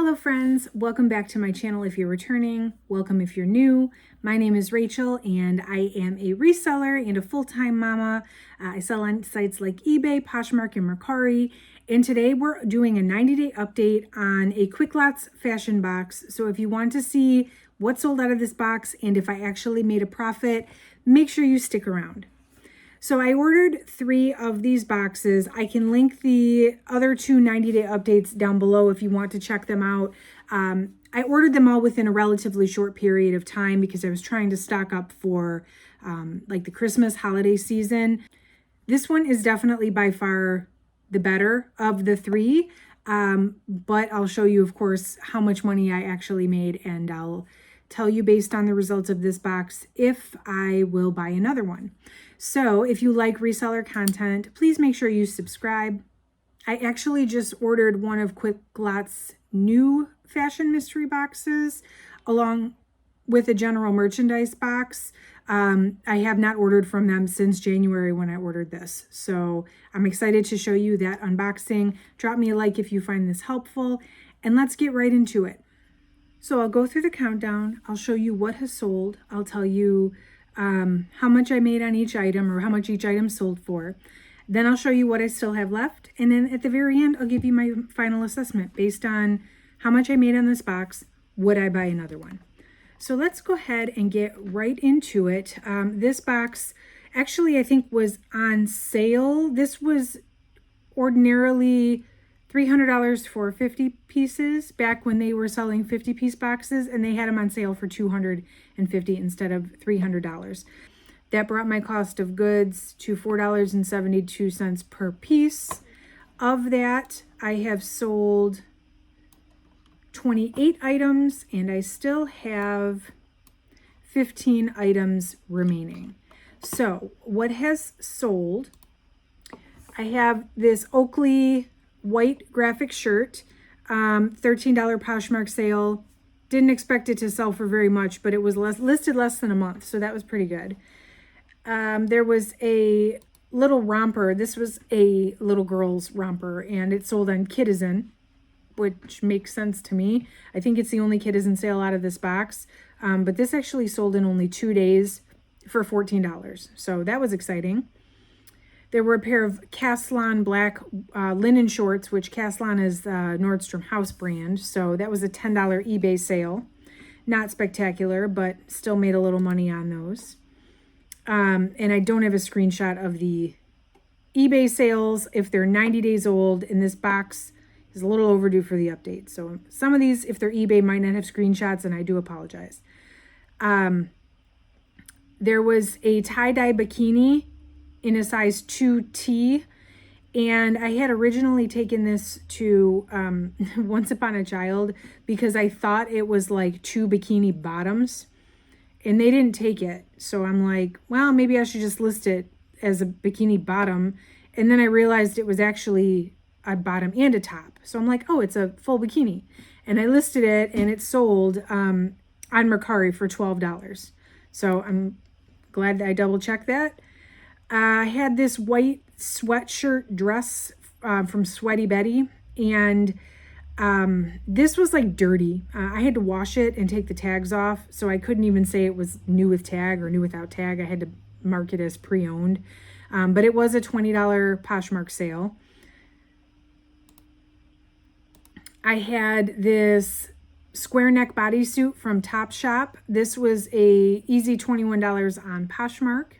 Hello friends, welcome back to my channel if you're returning. Welcome if you're new. My name is Rachel and I am a reseller and a full-time mama. I sell on sites like eBay, Poshmark, and Mercari. And today we're doing a 90-day update on a Quicklotz fashion box. So if you want to see what sold out of this box and if I actually made a profit, make sure you stick around. So I ordered 3 of these boxes. I can link the other 2 90-day updates down below if you want to check them out. I ordered them all within a relatively short period of time because I was trying to stock up for like the Christmas holiday season. This one is definitely by far the better of the 3, but I'll show you, of course, how much money I actually made, and I'll tell you based on the results of this box if I will buy another one. So if you like reseller content, please make sure you subscribe. I actually just ordered one of Quicklotz's new fashion mystery boxes along with a general merchandise box. I have not ordered from them since January when I ordered this. So I'm excited to show you that unboxing. Drop me a like if you find this helpful, and let's get right into it. So I'll go through the countdown. I'll show you what has sold. I'll tell you how much I made on each item or how much each item sold for. Then I'll show you what I still have left. And then at the very end, I'll give you my final assessment based on how much I made on this box. Would I buy another one? So let's go ahead and get right into it. This box actually, I think, was on sale. This was ordinarily $300 for 50 pieces back when they were selling 50-piece boxes, and they had them on sale for $250 instead of $300. That brought my cost of goods to $4.72 per piece. Of that, I have sold 28 items, and I still have 15 items remaining. So what has sold? I have this Oakley white graphic shirt, $13 Poshmark sale. Didn't expect it to sell for very much, but it was listed less than a month, so that was pretty good. There was a little romper. This was a little girl's romper, and it sold on Kidizen, which makes sense to me. I think it's the only Kidizen sale out of this box, but this actually sold in only 2 days for $14, so that was exciting. There were a pair of Caslon black linen shorts, which Caslon is the Nordstrom house brand. So that was a $10 eBay sale. Not spectacular, but still made a little money on those. And I don't have a screenshot of the eBay sales. If they're 90 days old, and this box is a little overdue for the update. So some of these, if they're eBay, might not have screenshots, and I do apologize. There was a tie-dye bikini in a size 2T, and I had originally taken this to Once Upon a Child because I thought it was like 2 bikini bottoms, and they didn't take it. So I'm like, well, maybe I should just list it as a bikini bottom, and then I realized it was actually a bottom and a top. So I'm like, oh, it's a full bikini, and I listed it, and it sold on Mercari for $12. So I'm glad that I double checked that. I had this white sweatshirt dress from Sweaty Betty, and this was like dirty. I had to wash it and take the tags off, so I couldn't even say it was new with tag or new without tag. I had to mark it as pre-owned, but it was a $20 Poshmark sale. I had this square neck bodysuit from Topshop. This was a easy $21 on Poshmark.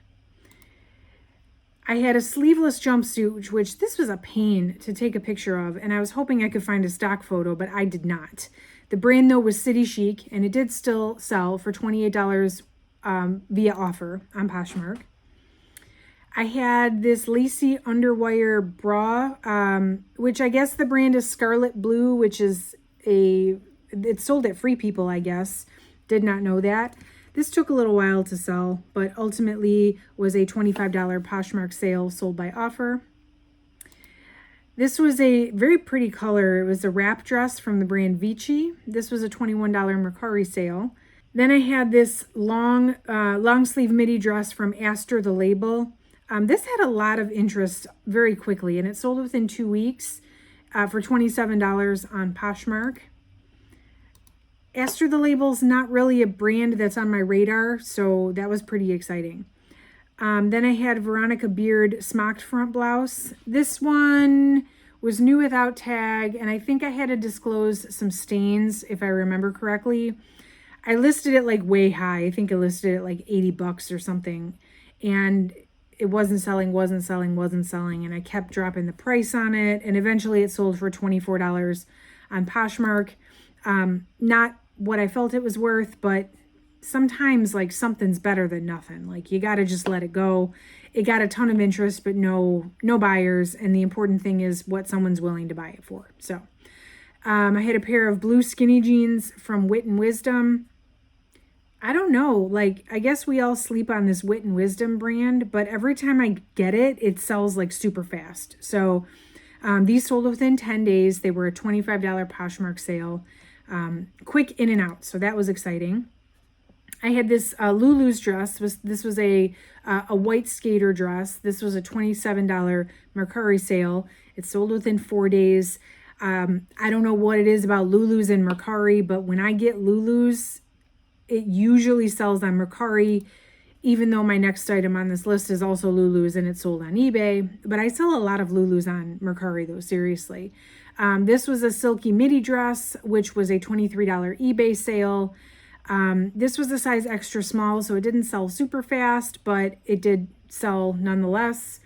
I had a sleeveless jumpsuit, which this was a pain to take a picture of, and I was hoping I could find a stock photo, but I did not. The brand, though, was City Chic, and it did still sell for $28 via offer on Poshmark. I had this lacy underwire bra, which I guess the brand is Scarlet Blue, which is it's sold at Free People, I guess. Did not know that. This took a little while to sell, but ultimately was a $25 Poshmark sale sold by offer. This was a very pretty color. It was a wrap dress from the brand Vici. This was a $21 Mercari sale. Then I had this long sleeve midi dress from Aster the Label. This had a lot of interest very quickly, and it sold within 2 weeks for $27 on Poshmark. Aster the Label's not really a brand that's on my radar, so that was pretty exciting. Then I had Veronica Beard smocked front blouse. This one was new without tag, and I think I had to disclose some stains, if I remember correctly. I listed it like way high. I think I listed it like 80 bucks or something, and it wasn't selling, and I kept dropping the price on it, and eventually it sold for $24 on Poshmark. Not what I felt it was worth, but sometimes like something's better than nothing. Like you got to just let it go. It got a ton of interest, but no buyers. And the important thing is what someone's willing to buy it for. So I had a pair of blue skinny jeans from Wit and Wisdom. I don't know, like, I guess we all sleep on this Wit and Wisdom brand, but every time I get it, it sells like super fast. So these sold within 10 days. They were a $25 Poshmark sale. Quick in and out. So that was exciting. I had this Lulu's dress. This was a white skater dress. This was a $27 Mercari sale. It sold within 4 days. I don't know what it is about Lulu's and Mercari, but when I get Lulu's, it usually sells on Mercari, even though my next item on this list is also Lulu's and it's sold on eBay. But I sell a lot of Lulu's on Mercari though, seriously. This was a silky midi dress, which was a $23 eBay sale. This was a size extra small, so it didn't sell super fast, but it did sell nonetheless.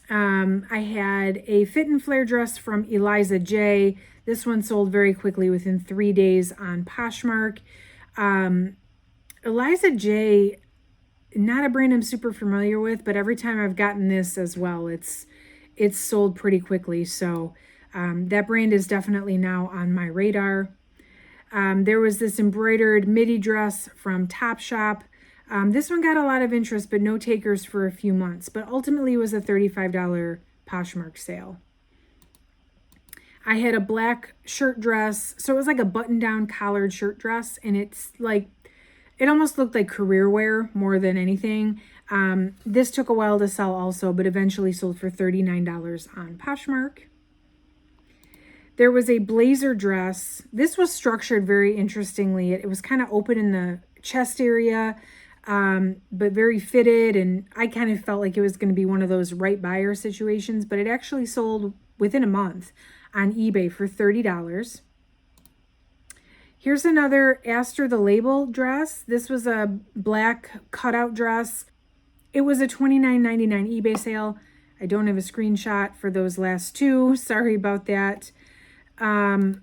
I had a fit and flare dress from Eliza J. This one sold very quickly within 3 days on Poshmark. Eliza J, not a brand I'm super familiar with, but every time I've gotten this as well, it's sold pretty quickly. So that brand is definitely now on my radar. There was this embroidered midi dress from Topshop. This one got a lot of interest, but no takers for a few months, but ultimately was a $35 Poshmark sale. I had a black shirt dress. So it was like a button-down collared shirt dress, and it's like, it almost looked like career wear more than anything. This took a while to sell also, but eventually sold for $39 on Poshmark. There was a blazer dress. This was structured very interestingly. It was kind of open in the chest area, but very fitted. And I kind of felt like it was going to be one of those right buyer situations, but it actually sold within a month on eBay for $30. Here's another Aster the Label dress. This was a black cutout dress. It was a $29.99 eBay sale. I don't have a screenshot for those last two. Sorry about that. Then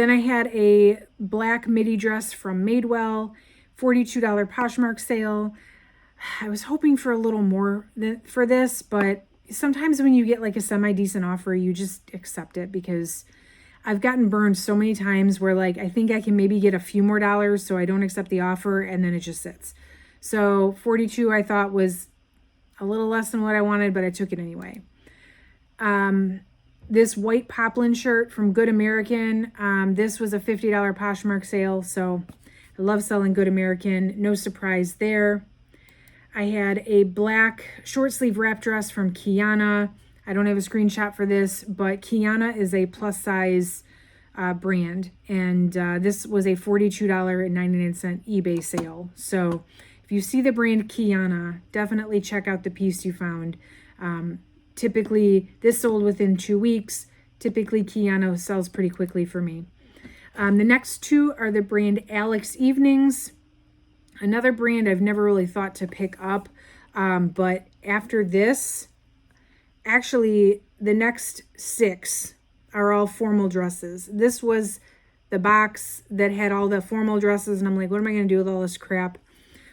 I had a black midi dress from Madewell, $42 Poshmark sale. I was hoping for a little more for this, but sometimes when you get like a semi-decent offer, you just accept it, because I've gotten burned so many times where like I think I can maybe get a few more dollars, so I don't accept the offer, and then it just sits. So 42 I thought was a little less than what I wanted, but I took it anyway. This white poplin shirt from Good American. This was a $50 Poshmark sale, so I love selling Good American. No surprise there. I had a black short sleeve wrap dress from Kiana. I don't have a screenshot for this, but Kiana is a plus size brand, and this was a $42.99 eBay sale. So if you see the brand Kiana, definitely check out the piece you found. Typically, this sold within 2 weeks. Typically, Kiana sells pretty quickly for me. The next two are the brand Alex Evenings. Another brand I've never really thought to pick up, but after this, actually, the next 6 are all formal dresses. This was the box that had all the formal dresses, and I'm like, what am I going to do with all this crap?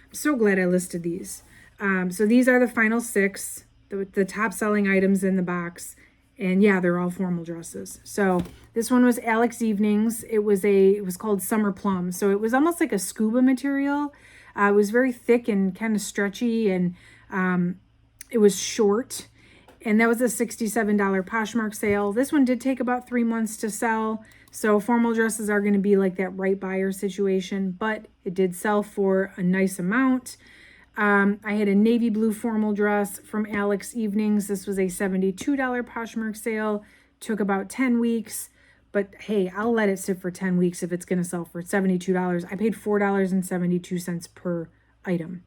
I'm so glad I listed these. So these are the final 6, the top selling items in the box. And yeah, they're all formal dresses. So this one was Alex Evenings. It was called Summer Plum. So it was almost like a scuba material. It was very thick and kind of stretchy, and it was short. And that was a $67 Poshmark sale. This one did take about 3 months to sell. So formal dresses are going to be like that right buyer situation, but it did sell for a nice amount. I had a navy blue formal dress from Alex Evenings. This was a $72 Poshmark sale. Took about 10 weeks, but hey, I'll let it sit for 10 weeks if it's going to sell for $72. I paid $4.72 per item.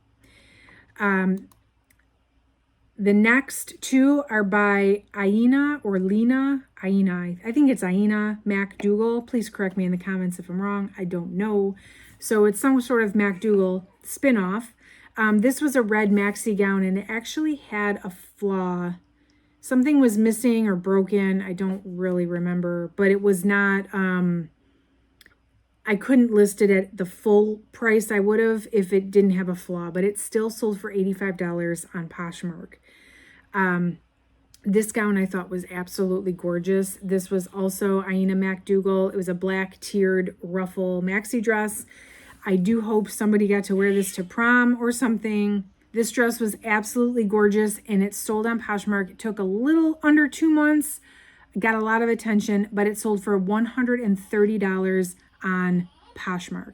The next two are by Aina or Lena. Aina, I think it's Aina MacDougall. Please correct me in the comments if I'm wrong. I don't know. So it's some sort of MacDougall spinoff. This was a red maxi gown, and it actually had a flaw. Something was missing or broken. I don't really remember, but it was not, I couldn't list it at the full price I would have if it didn't have a flaw, but it still sold for $85 on Poshmark. This gown I thought was absolutely gorgeous. This was also Aina MacDougall. It was a black tiered ruffle maxi dress. I do hope somebody got to wear this to prom or something. This dress was absolutely gorgeous, and it sold on Poshmark. It took a little under 2 months, got a lot of attention, but it sold for $130 on Poshmark.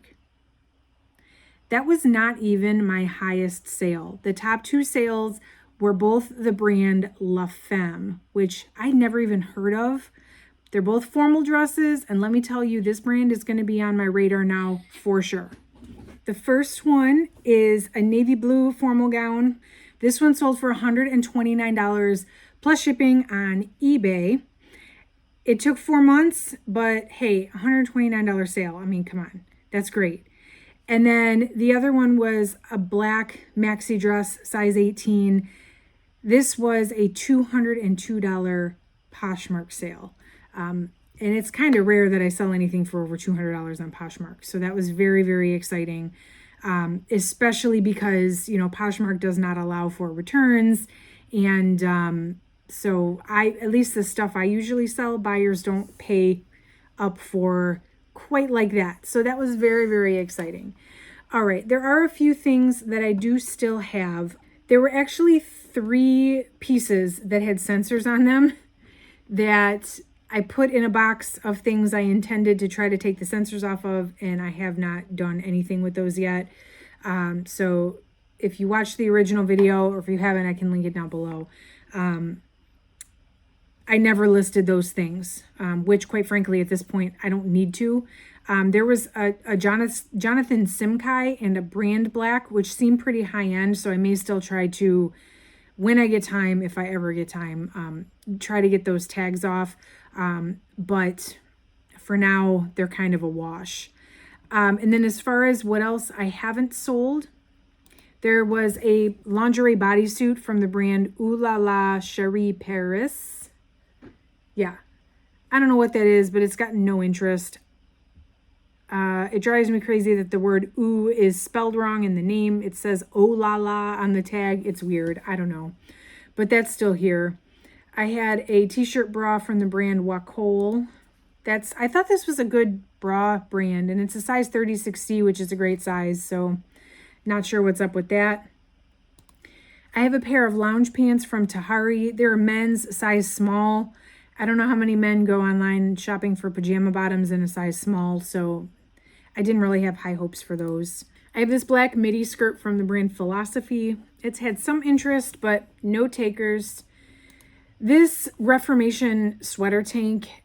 That was not even my highest sale. The top two sales were both the brand La Femme, which I never even heard of. They're both formal dresses, and let me tell you, this brand is going to be on my radar now for sure. The first one is a navy blue formal gown. This one sold for $129 plus shipping on eBay. It took 4 months, but hey, $129 sale. I mean, come on, that's great. And then the other one was a black maxi dress, size 18. This was a $202 Poshmark sale. And it's kind of rare that I sell anything for over $200 on Poshmark. So that was very, very exciting, especially because, you know, Poshmark does not allow for returns. And so at least the stuff I usually sell, buyers don't pay up for quite like that. So that was very, very exciting. All right, there are a few things that I do still have. There were actually 3 pieces that had sensors on them that I put in a box of things I intended to try to take the sensors off of, and I have not done anything with those yet. So if you watched the original video, or if you haven't, I can link it down below. I never listed those things, which quite frankly, at this point, I don't need to. There was a Jonathan Simkai and a brand black, which seemed pretty high end. So I may still try to, when I get time, if I ever get time, try to get those tags off. But for now, they're kind of a wash. And then as far as what else I haven't sold, there was a lingerie bodysuit from the brand Ooh La La Cherie Paris. Yeah, I don't know what that is, but it's gotten no interest. It drives me crazy that the word ooh is spelled wrong in the name. It says oh la la on the tag. It's weird. I don't know. But that's still here. I had a t-shirt bra from the brand Wacol. I thought this was a good bra brand, and it's a size 36C, which is a great size. So not sure what's up with that. I have a pair of lounge pants from Tahari. They're men's, size small. I don't know how many men go online shopping for pajama bottoms in a size small, so I didn't really have high hopes for those. I have this black midi skirt from the brand Philosophy. It's had some interest, but no takers. This Reformation sweater tank,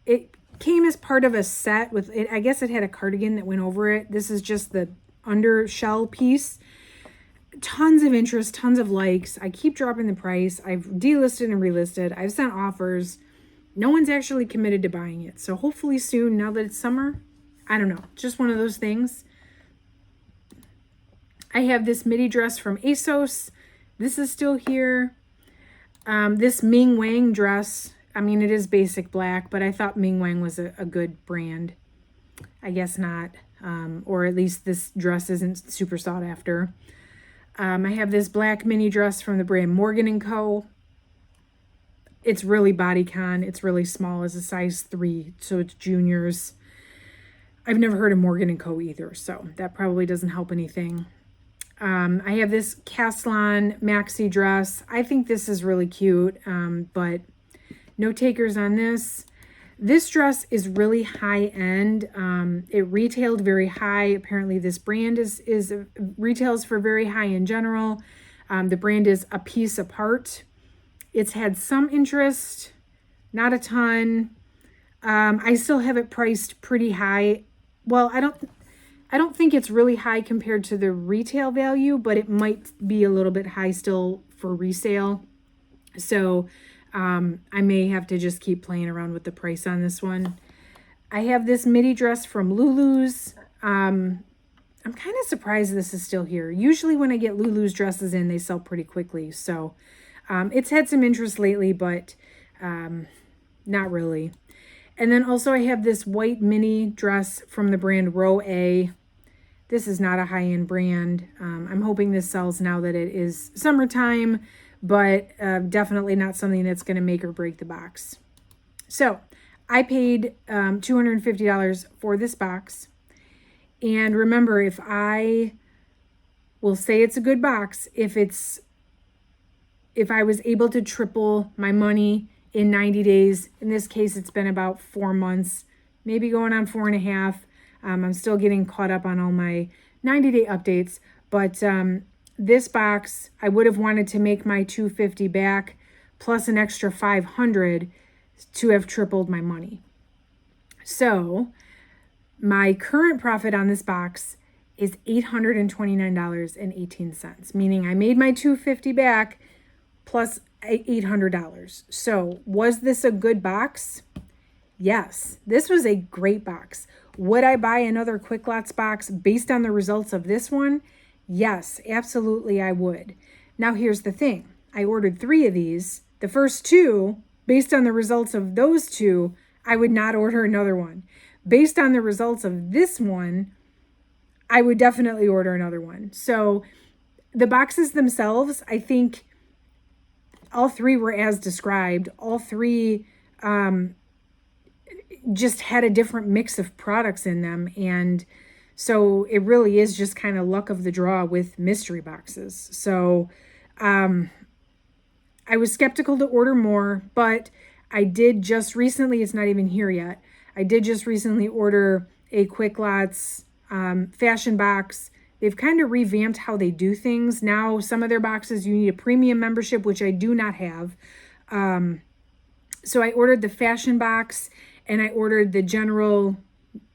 it came as part of a set with it. I guess it had a cardigan that went over it. This is just the undershell piece. Tons of interest, tons of likes. I keep dropping the price. I've delisted and relisted. I've sent offers. No one's actually committed to buying it. So hopefully soon, now that it's summer, I don't know, just one of those things. I have this midi dress from ASOS. This is still here. This Ming Wang dress, I mean, it is basic black, but I thought Ming Wang was a good brand. I guess not. Or at least this dress isn't super sought after. I have this black mini dress from the brand Morgan & Co. It's really bodycon. It's really small. It's a size 3, so it's juniors. I've never heard of Morgan & Co. either, so that probably doesn't help anything. I have this Caslon maxi dress. I think this is really cute, but no takers on this. This dress is really high end. It retailed very high. Apparently this brand retails for very high in general. The brand is a piece apart. It's had some interest, not a ton. I still have it priced pretty high. Well, I don't think it's really high compared to the retail value, but it might be a little bit high still for resale. So I may have to just keep playing around with the price on this one. I have this midi dress from Lulu's. I'm kind of surprised this is still here. Usually when I get Lulu's dresses in, they sell pretty quickly. So it's had some interest lately, but not really. And then also I have this white mini dress from the brand Row A. This is not a high-end brand. I'm hoping this sells now that it is summertime, but definitely not something that's going to make or break the box. So I paid $250 for this box. And remember, if I will say it's a good box, if I was able to triple my money in 90 days, in this case, it's been about 4 months, maybe going on 4.5. I'm still getting caught up on all my 90-day updates, but this box, I would have wanted to make my $250 back plus an extra $500 to have tripled my money. So my current profit on this box is $829.18, meaning I made my $250 back plus $800. So was this a good box? Yes, this was a great box. Would I buy another Quicklotz box based on the results of this one? Yes, absolutely I would. Now here's the thing. I ordered 3 of these. The first 2, based on the results of those 2, I would not order another one. Based on the results of this one, I would definitely order another one. So the boxes themselves, I think all 3 were as described. All 3 just had a different mix of products in them. And so it really is just kind of luck of the draw with mystery boxes. So I was skeptical to order more, but I did just recently, it's not even here yet, I did just recently order a Quicklotz fashion box. They've kind of revamped how they do things. Now, some of their boxes, you need a premium membership, which I do not have. So I ordered the fashion box and I ordered the general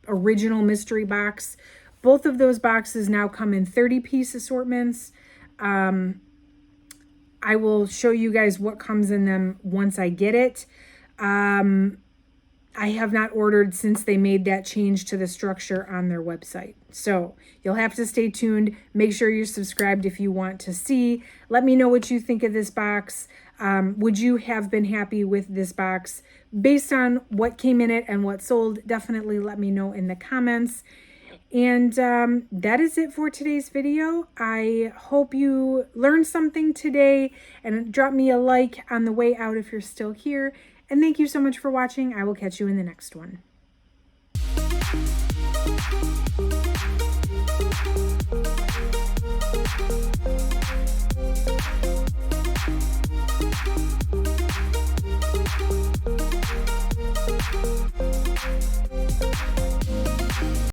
original mystery box. Both of those boxes now come in 30-piece assortments. I will show you guys what comes in them once I get it. I have not ordered since they made that change to the structure on their website. So you'll have to stay tuned. Make sure you're subscribed if you want to see. Let me know what you think of this box. Would you have been happy with this box based on what came in it and what sold? Definitely let me know in the comments. And that is it for today's video. I hope you learned something today, and drop me a like on the way out if you're still here. And thank you so much for watching. I will catch you in the next one.